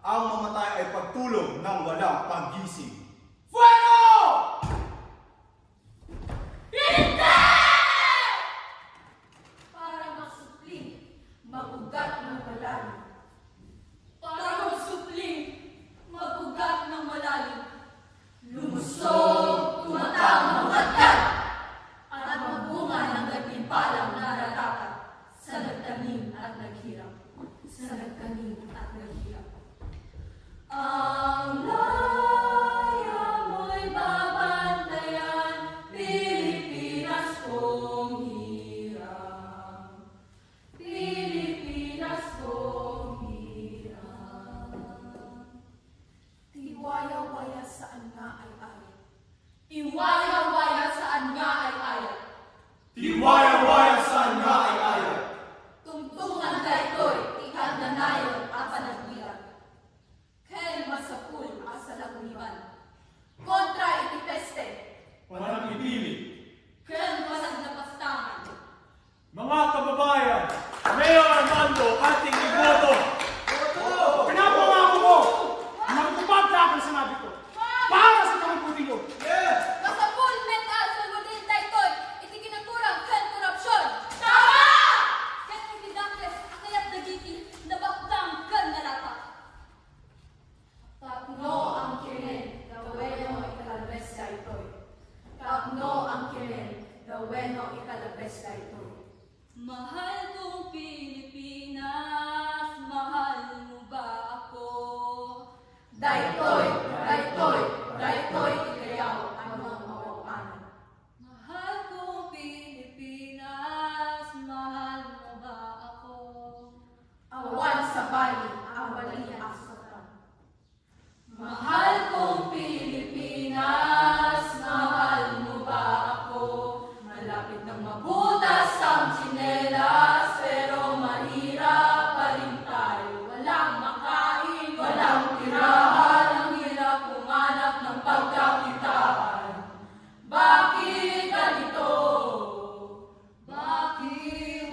ang mamatay ay pagtulong ng walang paggising. Fuego! Hindi! Para magsupling, magugat ng malalim. Para magsupling, magugat ng malalim. Lumusog, tumatang ng hagdan, at magbunga ng nagtimpalang naratata sa nagtanim at naghirap. Sa nagtanim at naghirap. Ang laya mo'y babantayan, Pilipinas kong hirap. Pilipinas kong hirap. Tiwaya-waya saan nga ay ayat. Tiwaya-waya saan nga ay ayat. Tiwaya-waya saan nga ay ayat. Tungtungan daytoy, ikadanayon at panagbiran. Ken masapul asa laguniban. Kontra iti peste. Walang ipili. Ken masagnapastangan. Mga kababayan, Mayor Armando, ating iboto. Pinapangako mo, magtupad lahat ng sinabi ko. Para sa kabubuti nyo. Masapul metal sa gudin daytoy, iti kinaturang ken korupsyon. Tama! Ken iti dakes, akayat nagiti, nabakdang ken nalata. Tapno ang kiren, gaweno ikalabes daytoy. Tapno ang kiren, gaweno ikalabes daytoy. Mahal kong Pilipinas, mahal mo ba ako? Daytoy, daytoy, daytoy, ikayaw ang mga mawapanan. Mahal kong Pilipinas, mahal mo ba ako? Awan sa bali, ang bali asatan. Mahal kong Pilipinas, mahal mo ba ako? Malapit nang mabutas ang tsinelas, pero mahirap pa rin tayo. Walang makain, walang tirahan, ang hirap pumanap ng pagkakitaan. Bakit ganito? Bakit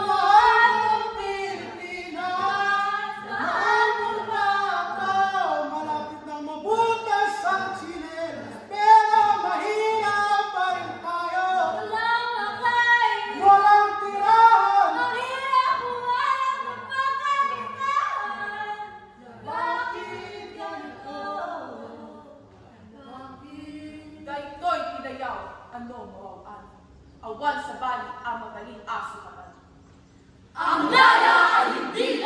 Mahal kong Pilipinas, mahal mo ba ako? Malapit na mabutas ang tsinelas, pero mahirap pa rin tayo. walang makain? Walang tirahan. Ang hirap pumanap ng pagkakitaan. Bakit ganito? Bakit? Daytoy tidayaw, ano mawawan. Awan sa bali ang magaling aso kapan. Ang laya ay hindi